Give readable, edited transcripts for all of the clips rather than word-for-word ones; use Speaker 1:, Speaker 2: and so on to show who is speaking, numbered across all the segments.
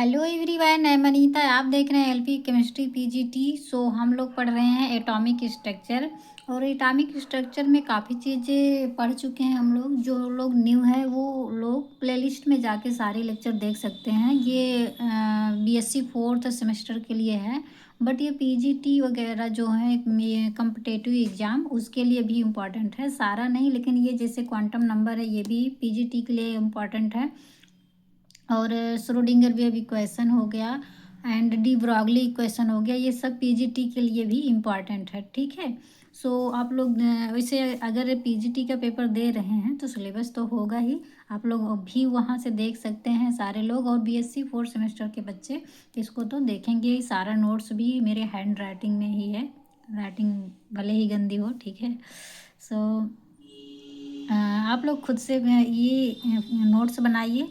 Speaker 1: Hello everyone, मैं मनीता। आप देख रहे हैं एलपी केमिस्ट्री पीजीटी। हम लोग पढ़ रहे हैं एटॉमिक स्ट्रक्चर। और एटॉमिक स्ट्रक्चर में काफ़ी चीज़ें पढ़ चुके हैं हम लोग। जो लोग न्यू है वो लोग प्लेलिस्ट में जाके सारे लेक्चर देख सकते हैं। ये बीएससी फोर्थ सेमेस्टर के लिए है, बट ये पीजीटी वगैरह जो है कम्पिटेटिव एग्ज़ाम उसके लिए भी इम्पॉर्टेंट है। सारा नहीं, लेकिन ये जैसे क्वांटम नंबर है ये भी पीजीटी के लिए इम्पॉर्टेंट है। और श्रोडिंगर वेव इक्वेशन हो गया एंड डी ब्रॉगली इक्वेशन हो गया, ये सब पीजीटी के लिए भी इम्पॉर्टेंट है। ठीक है। आप लोग वैसे अगर पीजीटी का पेपर दे रहे हैं तो सिलेबस तो होगा ही। आप लोग भी वहाँ से देख सकते हैं सारे लोग। और बीएससी फोर्थ सेमेस्टर के बच्चे इसको तो देखेंगे ही। सारा नोट्स भी मेरे हैंड राइटिंग में ही है। राइटिंग भले ही गंदी हो, ठीक है। सो आप लोग खुद से ये नोट्स बनाइए।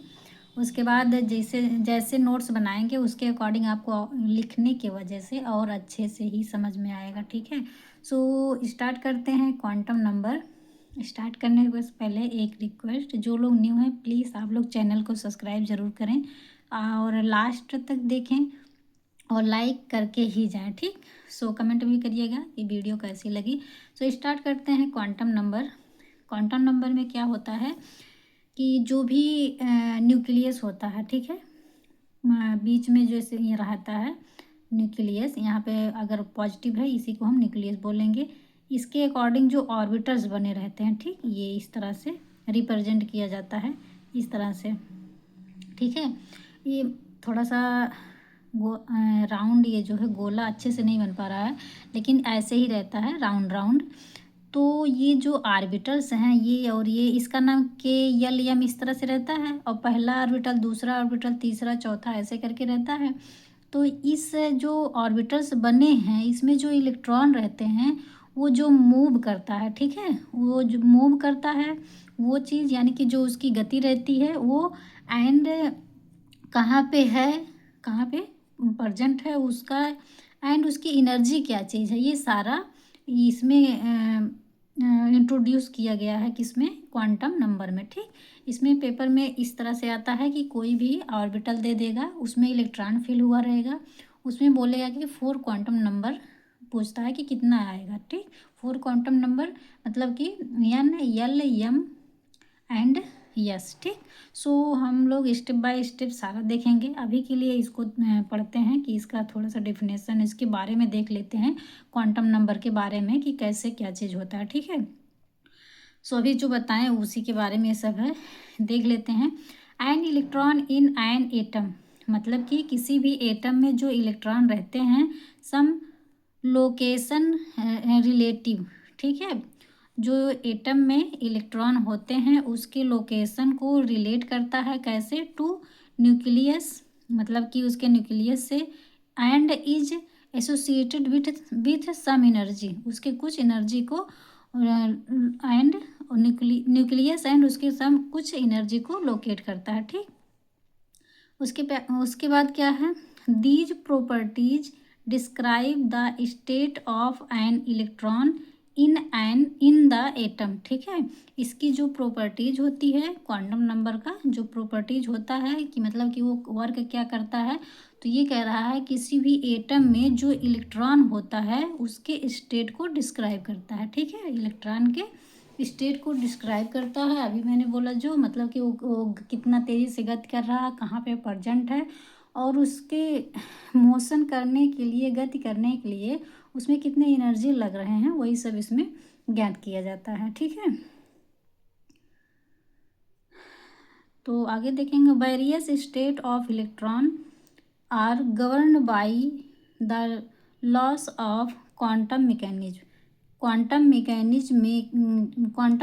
Speaker 1: उसके बाद जैसे जैसे नोट्स बनाएंगे उसके अकॉर्डिंग आपको लिखने की वजह से और अच्छे से ही समझ में आएगा। ठीक है। स्टार्ट करते हैं क्वांटम नंबर। स्टार्ट करने के पहले एक रिक्वेस्ट, जो लोग न्यू हैं प्लीज़ आप लोग चैनल को सब्सक्राइब ज़रूर करें और लास्ट तक देखें और लाइक करके ही जाएं। ठीक। कमेंट भी करिएगा कि वीडियो कैसी लगी। स्टार्ट करते हैं क्वांटम नंबर। क्वांटम नंबर में क्या होता है कि जो भी न्यूक्लियस होता है, ठीक है, बीच में जैसे ये रहता है न्यूक्लियस, यहाँ पे अगर पॉजिटिव है इसी को हम न्यूक्लियस बोलेंगे। इसके अकॉर्डिंग जो ऑर्बिटल्स बने रहते हैं, ठीक, ये इस तरह से रिप्रेजेंट किया जाता है, इस तरह से। ठीक है। ये थोड़ा सा राउंड, ये जो है गोला अच्छे से नहीं बन पा रहा है, लेकिन ऐसे ही रहता है राउंड राउंड। तो ये जो आर्बिटल्स हैं ये, और ये इसका नाम के यल यम इस तरह से रहता है, और पहला ऑर्बिटल, दूसरा ऑर्बिटल, तीसरा, चौथा, ऐसे करके रहता है। तो इस जो ऑर्बिटल्स बने हैं इसमें जो इलेक्ट्रॉन रहते हैं वो जो मूव करता है, ठीक है, वो जो मूव करता है वो चीज़, यानी कि जो उसकी गति रहती है वो, एंड कहाँ पे है, कहाँ पे प्रजेंट है उसका, एंड उसकी एनर्जी क्या चीज़ है, ये सारा इसमें इंट्रोड्यूस किया गया है। किसमें? क्वांटम नंबर में। ठीक। इसमें पेपर में इस तरह से आता है कि कोई भी ऑर्बिटल दे देगा, उसमें इलेक्ट्रॉन फिल हुआ रहेगा, उसमें बोलेगा कि 4 क्वांटम नंबर पूछता है कि कितना आएगा। ठीक। 4 क्वांटम नंबर मतलब कि n, l, m and s. ठीक। हम लोग स्टेप बाय स्टेप सारा देखेंगे। अभी के लिए इसको पढ़ते हैं कि इसका थोड़ा सा डेफिनेशन, इसके बारे में देख लेते हैं, क्वांटम नंबर के बारे में कि कैसे क्या चीज़ होता है। ठीक है। अभी जो बताएं उसी के बारे में सब है, देख लेते हैं। An electron in an atom, मतलब कि किसी भी एटम में जो इलेक्ट्रॉन रहते हैं सम लोकेशन रिलेटिव। ठीक है। जो एटम में इलेक्ट्रॉन होते हैं उसके लोकेशन को रिलेट करता है, कैसे? टू न्यूक्लियस, मतलब कि उसके न्यूक्लियस से, and is associated with some energy, उसके कुछ एनर्जी को, एंड न्यूक्लियस एंड उसके सम कुछ एनर्जी को लोकेट करता है। ठीक। उसके बाद क्या है? These properties describe the state of an electron in the atom. ठीक है। इसकी जो प्रॉपर्टीज होती है, क्वांटम नंबर का जो प्रॉपर्टीज होता है कि मतलब कि वो वर्क क्या करता है, तो ये कह रहा है किसी भी एटम में जो इलेक्ट्रॉन होता है उसके स्टेट को डिस्क्राइब करता है। ठीक है। इलेक्ट्रॉन के स्टेट को डिस्क्राइब करता है। अभी मैंने बोला जो, मतलब कि वो कितना तेज़ी से गति कर रहा है, कहाँ पे प्रजेंट है, और उसके मोशन करने के लिए, गति करने के लिए उसमें कितने एनर्जी लग रहे हैं, वही सब इसमें ज्ञात किया जाता है। ठीक है। तो आगे देखेंगे, various state of electron are govern by the laws of quantum mechanism. Quantum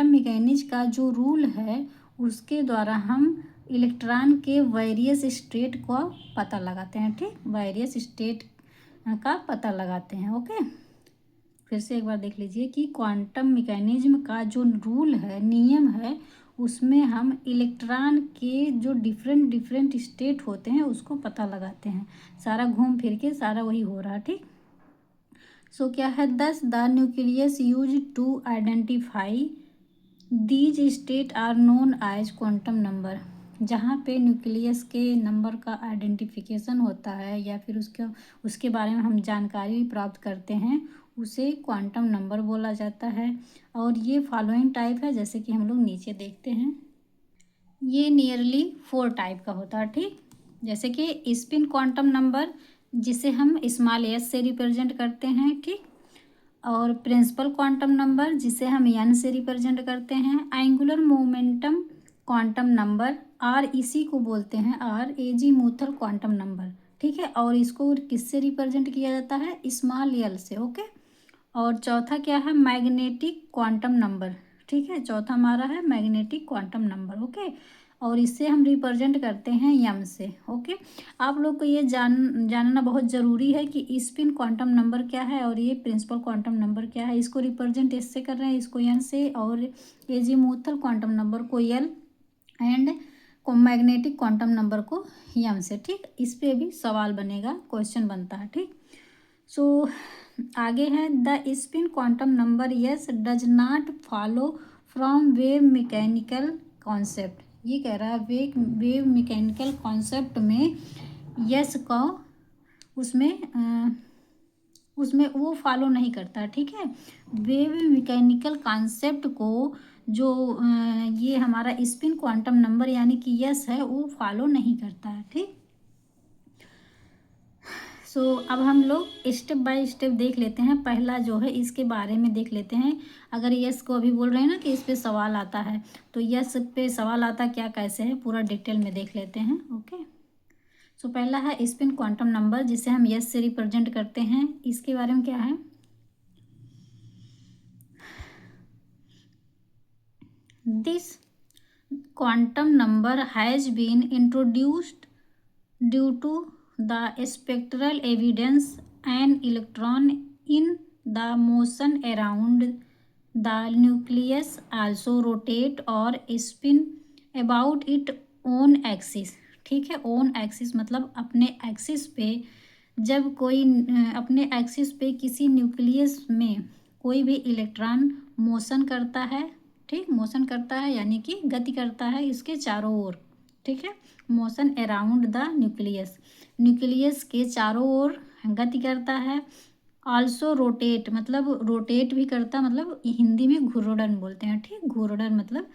Speaker 1: mechanism का जो रूल है उसके द्वारा हम इलेक्ट्रॉन के वेरियस स्टेट को पता लगाते हैं। ठीक। वेरियस स्टेट का पता लगाते हैं। ओके। फिर से एक बार देख लीजिए कि क्वांटम मैकेनिज्म का जो रूल है, नियम है, उसमें हम इलेक्ट्रॉन के जो डिफरेंट डिफरेंट स्टेट होते हैं उसको पता लगाते हैं। सारा घूम फिर के सारा वही हो रहा। ठीक। क्या है? Thus the nucleus use to identify these state are known as quantum number. जहाँ पे न्यूक्लियस के नंबर का आइडेंटिफिकेशन होता है या फिर उसके बारे में हम जानकारी प्राप्त करते हैं, उसे क्वांटम नंबर बोला जाता है। और ये फॉलोइंग टाइप है, जैसे कि हम लोग नीचे देखते हैं। ये नियरली 4 टाइप का होता है, ठीक। जैसे कि स्पिन क्वांटम नंबर, जिसे हम स्मॉल एस से रिप्रेजेंट करते हैं, ठीक। और प्रिंसिपल क्वांटम नंबर, जिसे हम एन से रिप्रेजेंट करते हैं। Angular momentum quantum number, or इसी को बोलते हैं आर एजीमुथल क्वांटम नंबर, ठीक है। और इसको किससे रिप्रेजेंट किया जाता है? स्मॉल एल से, ओके। और चौथा क्या है? मैग्नेटिक क्वांटम नंबर, ठीक है। चौथा हमारा है मैग्नेटिक क्वांटम नंबर, ओके। और इससे हम रिप्रेजेंट करते हैं यम से, ओके। आप लोग को ये जानना बहुत ज़रूरी है कि स्पिन क्वांटम नंबर क्या है और ये प्रिंसिपल क्वांटम नंबर क्या है। इसको रिप्रेजेंट इससे कर रहे हैं, इसको एन से, और एजीमुथल क्वांटम नंबर को L, and magnetic quantum number को यम से, ठीक। इस पे भी सवाल बनेगा, क्वेश्चन बनता है, ठीक। सो आगे है the spin quantum number yes does not follow from wave mechanical concept. ये कह रहा है वेव मैकेनिकल कॉन्सेप्ट में यस का उसमें वो फॉलो नहीं करता, ठीक है। वेव मैकेनिकल कॉन्सेप्ट को जो ये हमारा स्पिन क्वांटम नंबर यानी कि यस है, वो फॉलो नहीं करता है, ठीक। सो अब हम लोग स्टेप बाय स्टेप देख लेते हैं। पहला जो है इसके बारे में देख लेते हैं। अगर यस को अभी बोल रहे हैं ना कि इस पे सवाल आता है, तो यस पे सवाल आता क्या, कैसे है, पूरा डिटेल में देख लेते हैं, ओके। सो पहला है स्पिन क्वांटम नंबर, जिसे हम यस से रिप्रेजेंट करते हैं। इसके बारे में क्या है? This quantum number has been introduced due to the spectral evidence an electron in the motion around the nucleus also rotate or spin about its own axis, ठीक है। own axis मतलब अपने एक्सिस पे, जब कोई अपने एक्सिस पे किसी न्यूक्लियस में कोई भी इलेक्ट्रॉन मोशन करता है, ठीक। मोशन करता है यानी कि गति करता है इसके चारों ओर, ठीक है। Motion around the nucleus, nucleus के चारों ओर गति करता है। आल्सो रोटेट मतलब रोटेट भी करता, मतलब हिंदी में घूर्णन बोलते हैं, ठीक। घूर्णन मतलब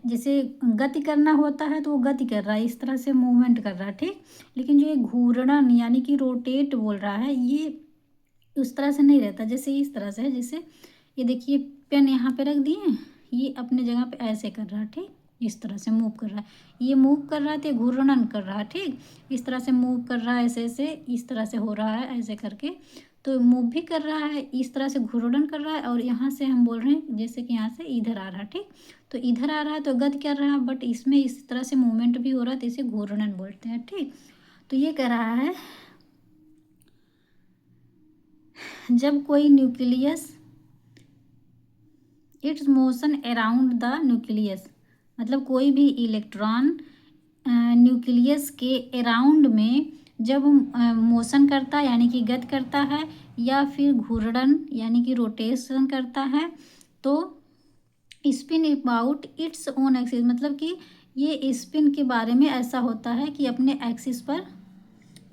Speaker 1: जैसे गति करना होता है तो वो गति कर रहा है, इस तरह से मूवमेंट कर रहा है, ठीक। लेकिन जो ये घूर्णन यानी कि रोटेट बोल रहा है, ये उस तरह से नहीं रहता, जैसे इस तरह से है। जैसे ये देखिए पेन यहाँ पे रख दिए, ये अपने जगह पे ऐसे कर रहा है, ठीक। इस तरह से मूव कर रहा है, ये मूव कर रहा है तो घूर्णन कर रहा है, ठीक। इस तरह से मूव कर रहा है, ऐसे ऐसे इस तरह से हो रहा है, ऐसे करके तो मूव भी कर रहा है, इस तरह से घूर्णन कर रहा है। और यहाँ से हम बोल रहे हैं जैसे कि यहाँ से इधर आ रहा है, ठीक। तो इधर आ रहा है तो गति कर रहा है, बट इसमें इस तरह से मूवमेंट भी हो रहा है, तो इसे घूर्णन बोलते हैं, ठीक। तो ये कह रहा है जब कोई nucleus it's motion around the nucleus, मतलब कोई भी इलेक्ट्रॉन न्यूक्लियस के अराउंड में जब मोशन करता है यानी कि गति करता है, या फिर घूर्णन यानी कि रोटेशन करता है, तो spin about its own axis, मतलब कि ये स्पिन के बारे में ऐसा होता है कि अपने एक्सिस पर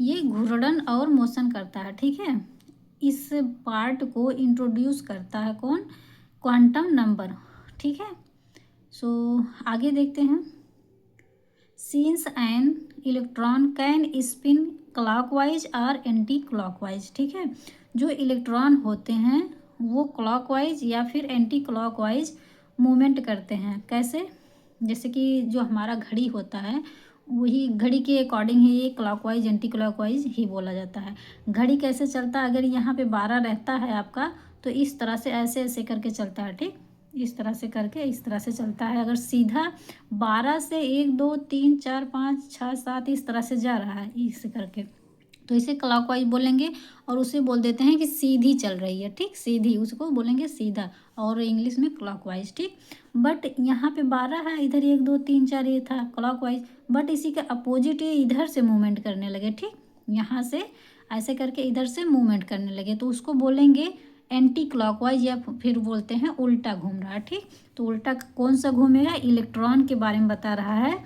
Speaker 1: ये घूर्णन और मोशन करता है, ठीक है। इस पार्ट को इंट्रोड्यूस करता है कौन? क्वांटम नंबर, ठीक है। सो आगे देखते हैं। Since an electron can spin clockwise और एंटी क्लॉकवाइज, ठीक है। जो इलेक्ट्रॉन होते हैं वो क्लॉकवाइज या फिर एंटी क्लॉकवाइज मूवमेंट करते हैं। कैसे? जैसे कि जो हमारा घड़ी होता है, वही घड़ी के अकॉर्डिंग ही ये क्लॉकवाइज एंटी क्लॉकवाइज ही बोला जाता है। घड़ी कैसे चलता है? अगर यहाँ पे 12 रहता है आपका, तो इस तरह से ऐसे ऐसे करके चलता है, ठीक। इस तरह से करके इस तरह से चलता है। अगर सीधा 12 से 1 2 3 4 5 6 7 इस तरह से जा रहा है, इस करके, तो इसे क्लॉकवाइज बोलेंगे। और उसे बोल देते हैं कि सीधी चल रही है, ठीक। सीधी, उसको बोलेंगे सीधा, और इंग्लिश में क्लॉकवाइज, ठीक। बट यहाँ पे 12 है, इधर 1 2 3 4 ये था क्लॉकवाइज, बट इसी के अपोजिट ये इधर से मूवमेंट करने लगे, ठीक। यहाँ से ऐसे करके इधर से मूवमेंट करने लगे, तो उसको बोलेंगे एंटी क्लॉकवाइज, या फिर बोलते हैं उल्टा घूम रहा है, ठीक। तो उल्टा कौन सा घूमेगा? इलेक्ट्रॉन के बारे में बता रहा है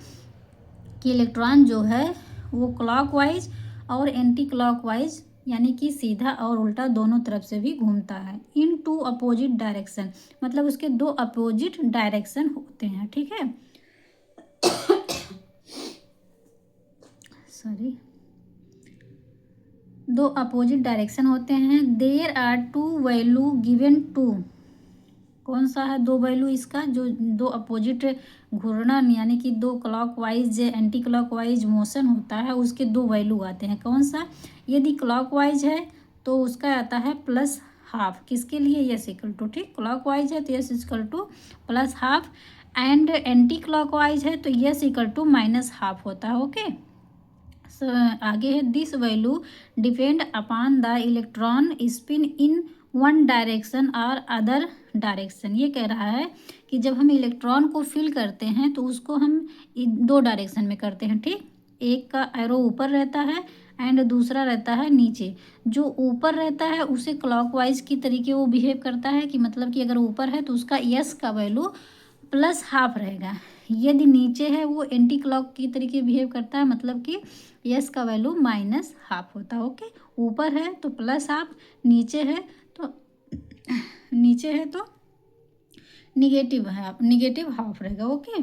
Speaker 1: कि इलेक्ट्रॉन जो है वो क्लॉकवाइज और एंटी क्लॉकवाइज यानी कि सीधा और उल्टा दोनों तरफ से भी घूमता है इन टू अपोजिट डायरेक्शन, मतलब उसके दो अपोजिट डायरेक्शन होते हैं, ठीक है। सॉरी, दो अपोजिट डायरेक्शन होते हैं। There are two value given to, कौन सा है दो वैल्यू इसका, जो दो अपोजिट घूर्णन यानी कि दो क्लॉकवाइज एंटी क्लॉकवाइज मोशन होता है उसके दो वैल्यू आते हैं। कौन सा, यदि क्लॉकवाइज है तो उसका आता है प्लस हाफ, किसके लिए, यस इक्वल टू, ठीक, क्लॉकवाइज है तो s equal to plus half, and anticlockwise है तो s equal to minus half होता है, ओके। आगे है this value depend upon the electron spin in one direction और अदर डायरेक्शन। ये कह रहा है कि जब हम इलेक्ट्रॉन को फिल करते हैं तो उसको हम दो डायरेक्शन में करते हैं, ठीक, एक का एरो ऊपर रहता है एंड दूसरा रहता है नीचे। जो ऊपर रहता है उसे क्लॉकवाइज की तरीके वो बिहेव करता है कि मतलब कि अगर ऊपर है तो उसका यस का वैल्यू प्लस हाफ रहेगा, यदि नीचे है वो एंटी क्लॉक की तरीके बिहेव करता है, मतलब कि यस का वैल्यू माइनस हाफ होता है, ओके। ऊपर है तो प्लस हाफ, नीचे है तो निगेटिव हाफ रहेगा, ओके।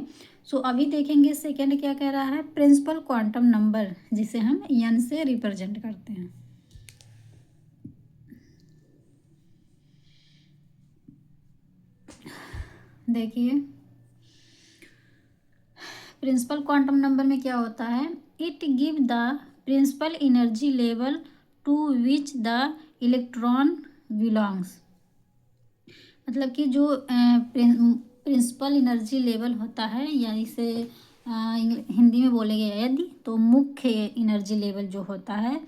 Speaker 1: सो अभी देखेंगे सेकेंड क्या कह रहा है, प्रिंसिपल क्वांटम नंबर जिसे हम एन से रिप्रेजेंट करते हैं। देखिए प्रिंसिपल क्वांटम नंबर में क्या होता है, it give the principal energy level to which the electron belongs, मतलब कि जो प्रिंसिपल एनर्जी लेवल होता है या इसे हिंदी में बोलेंगे यदि, तो मुख्य एनर्जी लेवल जो होता है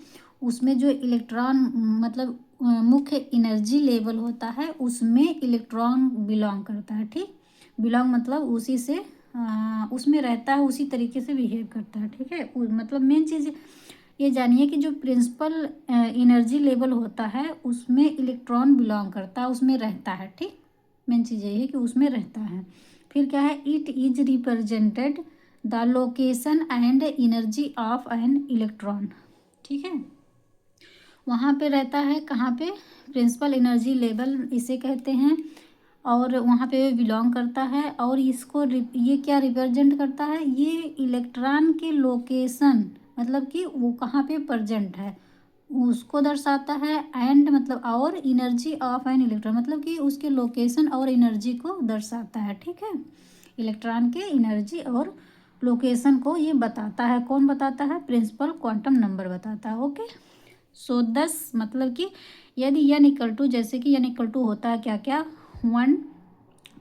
Speaker 1: उसमें जो इलेक्ट्रॉन मतलब मुख्य एनर्जी लेवल होता है उसमें इलेक्ट्रॉन बिलोंग करता है, ठीक, बिलोंग मतलब उसी से उसमें रहता है, उसी तरीके से बिहेव करता है, ठीक है। मतलब मेन चीज़ ये जानिए कि जो प्रिंसिपल एनर्जी लेवल होता है उसमें इलेक्ट्रॉन बिलोंग करता है, उसमें रहता है, ठीक, मेन चीज़ यही है कि उसमें रहता है। फिर क्या है, it is represented the location and energy of an electron, ठीक है, वहाँ पे रहता है, कहाँ पे, प्रिंसिपल एनर्जी लेवल इसे कहते हैं, और वहाँ पे बिलोंग करता है, और इसको ये क्या रिप्रेजेंट करता है, ये इलेक्ट्रॉन के लोकेशन मतलब कि वो कहाँ पे प्रेजेंट है उसको दर्शाता है, एंड मतलब और एनर्जी ऑफ एन इलेक्ट्रॉन मतलब कि उसके लोकेशन और एनर्जी को दर्शाता है, ठीक है। इलेक्ट्रॉन के एनर्जी और लोकेशन को ये बताता है, कौन बताता है, प्रिंसिपल क्वांटम नंबर बताता है, ओके। सो 10 मतलब कि यदि एन इक्वल टू, जैसे कि एन इक्वल टू होता है क्या क्या, 1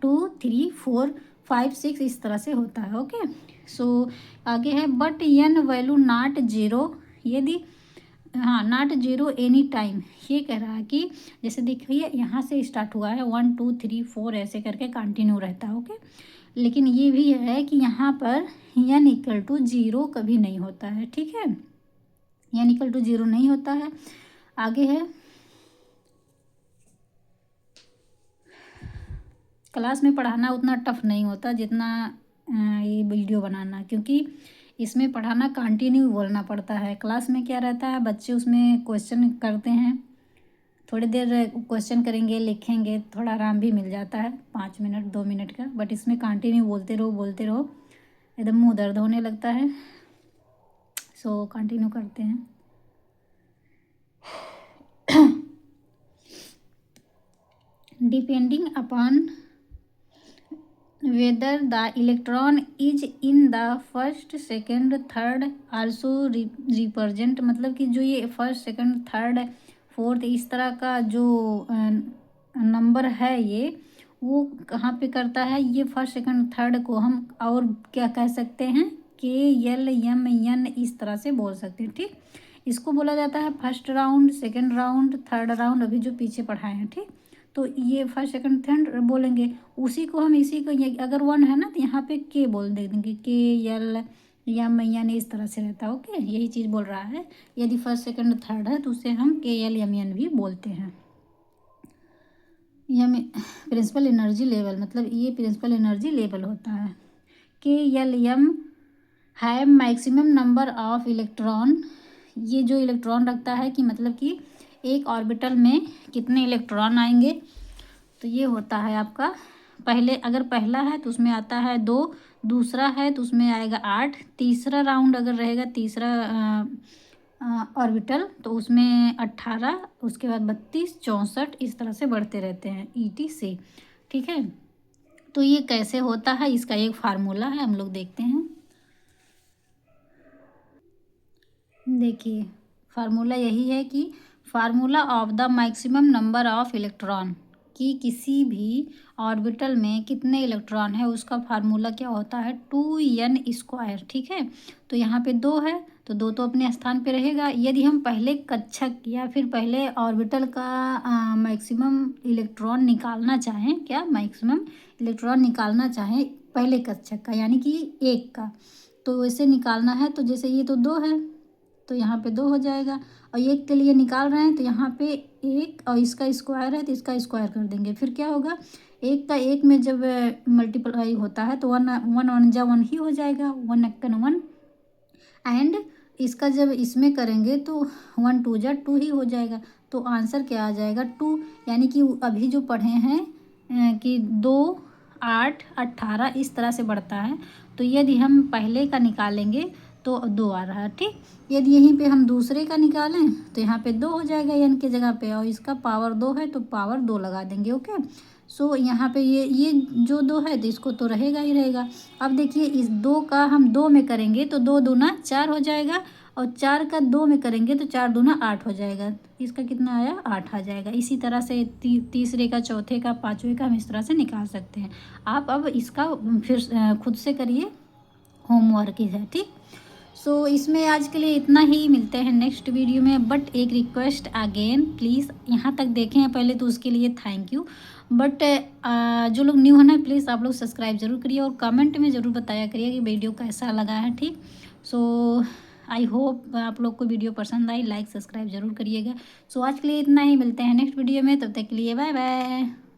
Speaker 1: 2 3 4 5 6 इस तरह से होता है, ओके। सो आगे है but n value not zero, यदि हाँ नॉट जीरो एनी टाइम, ये कह रहा है कि जैसे देखिए यहाँ से स्टार्ट हुआ है 1 2 3 4 ऐसे करके कंटिन्यू रहता है, ओके। लेकिन ये भी है कि यहाँ पर एन इक्वल टू जीरो कभी नहीं होता है, ठीक है, एन इक्वल टू जीरो नहीं होता है। आगे है क्लास में पढ़ाना उतना टफ नहीं होता जितना ये वीडियो बनाना, क्योंकि इसमें पढ़ाना कंटिन्यू बोलना पड़ता है। क्लास में क्या रहता है, बच्चे उसमें क्वेश्चन करते हैं, थोड़ी देर क्वेश्चन करेंगे लिखेंगे, थोड़ा आराम भी मिल जाता है 5 मिनट 2 मिनट का, बट इसमें कंटिन्यू बोलते रहो एकदम मुंह दर्द होने लगता है। सो कंटिन्यू करते हैं। Depending upon whether the electron is in the first second third also represent, मतलब कि जो ये फर्स्ट सेकंड थर्ड फोर्थ इस तरह का जो नंबर है ये वो कहाँ पे करता है, ये फर्स्ट सेकंड थर्ड को हम और क्या कह सकते हैं, के एल एम एन इस तरह से बोल सकते हैं, ठीक। इसको बोला जाता है first round, second round, third round, अभी जो पीछे पढ़ाए हैं, ठीक। तो ये फर्स्ट सेकंड थर्ड बोलेंगे, उसी को हम इसी को अगर 1 है ना तो यहाँ पे के बोल दे देंगे, के एल एम एन इस तरह से रहता है, ओके। यही चीज़ बोल रहा है, यदि फर्स्ट सेकंड थर्ड है तो उसे हम के एल एम एन भी बोलते हैं। यह प्रिंसिपल एनर्जी लेवल मतलब ये प्रिंसिपल एनर्जी लेवल होता है। के एल एम है मैक्सिमम नंबर ऑफ इलेक्ट्रॉन। ये जो इलेक्ट्रॉन रखता है कि मतलब कि एक ऑर्बिटल में कितने इलेक्ट्रॉन आएंगे। तो ये होता है आपका पहले, अगर पहला है तो उसमें आता है 2, दूसरा है तो उसमें आएगा 8, तीसरा राउंड अगर रहेगा, तीसरा ऑर्बिटल तो उसमें 18, उसके बाद 32, 64, इस तरह से बढ़ते रहते हैं ETC। ठीक है, तो ये कैसे होता है, इसका एक फार्मूला है, हम लोग देखते हैं। देखिए फार्मूला यही है कि formula of the maximum number of electron, कि किसी भी ऑर्बिटल में कितने इलेक्ट्रॉन है उसका फार्मूला क्या होता है, 2n²। ठीक है, तो यहाँ पे 2 है तो 2 तो अपने स्थान पे रहेगा। यदि हम पहले कक्षक या फिर पहले ऑर्बिटल का मैक्सिमम इलेक्ट्रॉन निकालना चाहें, क्या मैक्सिमम इलेक्ट्रॉन निकालना चाहें पहले कक्षक का यानी कि 1 का, तो वैसे निकालना है तो जैसे ये तो 2 है तो यहाँ पे 2 हो जाएगा, और 1 के लिए निकाल रहे हैं तो यहाँ पे 1 और इसका स्क्वायर है तो इसका स्क्वायर कर देंगे। फिर क्या होगा, 1 का 1 में जब मल्टीप्लाई होता है तो 1 1 1 जा 1 ही हो जाएगा, 1 1 1। एंड इसका जब इसमें करेंगे तो 1 2 जा 2 ही हो जाएगा। तो आंसर क्या आ जाएगा, 2। यानी कि अभी जो पढ़े हैं कि 2 8 18 इस तरह से बढ़ता है। तो यदि हम पहले का निकालेंगे तो 2 आ रहा है। ठीक, यदि यहीं पे हम दूसरे का निकालें तो यहाँ पे 2 हो जाएगा n के जगह पे, और इसका पावर 2 है तो पावर 2 लगा देंगे। ओके, सो यहाँ पे ये जो 2 है तो इसको तो रहेगा ही रहेगा। अब देखिए इस 2 का हम 2 में करेंगे तो 2 दूना 4 हो जाएगा, और 4 का 2 में करेंगे तो 4 दूना 8 हो जाएगा। इसका कितना आया, 8 आ जाएगा। इसी तरह से तीसरे का, चौथे का, पाँचवें का हम इस तरह से निकाल सकते हैं। आप अब इसका फिर खुद से करिए, होमवर्क ही है। ठीक, सो इसमें आज के लिए इतना ही, मिलते हैं नेक्स्ट वीडियो में। बट एक रिक्वेस्ट अगेन, प्लीज़ यहाँ तक देखें हैं पहले तो उसके लिए थैंक यू। बट जो लोग न्यू है ना, प्लीज़ आप लोग सब्सक्राइब ज़रूर करिए और कमेंट में ज़रूर बताया करिए कि वीडियो कैसा लगा है। ठीक, सो आई होप आप लोग को वीडियो पसंद आई, लाइक सब्सक्राइब ज़रूर करिएगा। सो आज के लिए इतना ही, मिलते हैं नेक्स्ट वीडियो में, तब तक के लिए बाय बाय।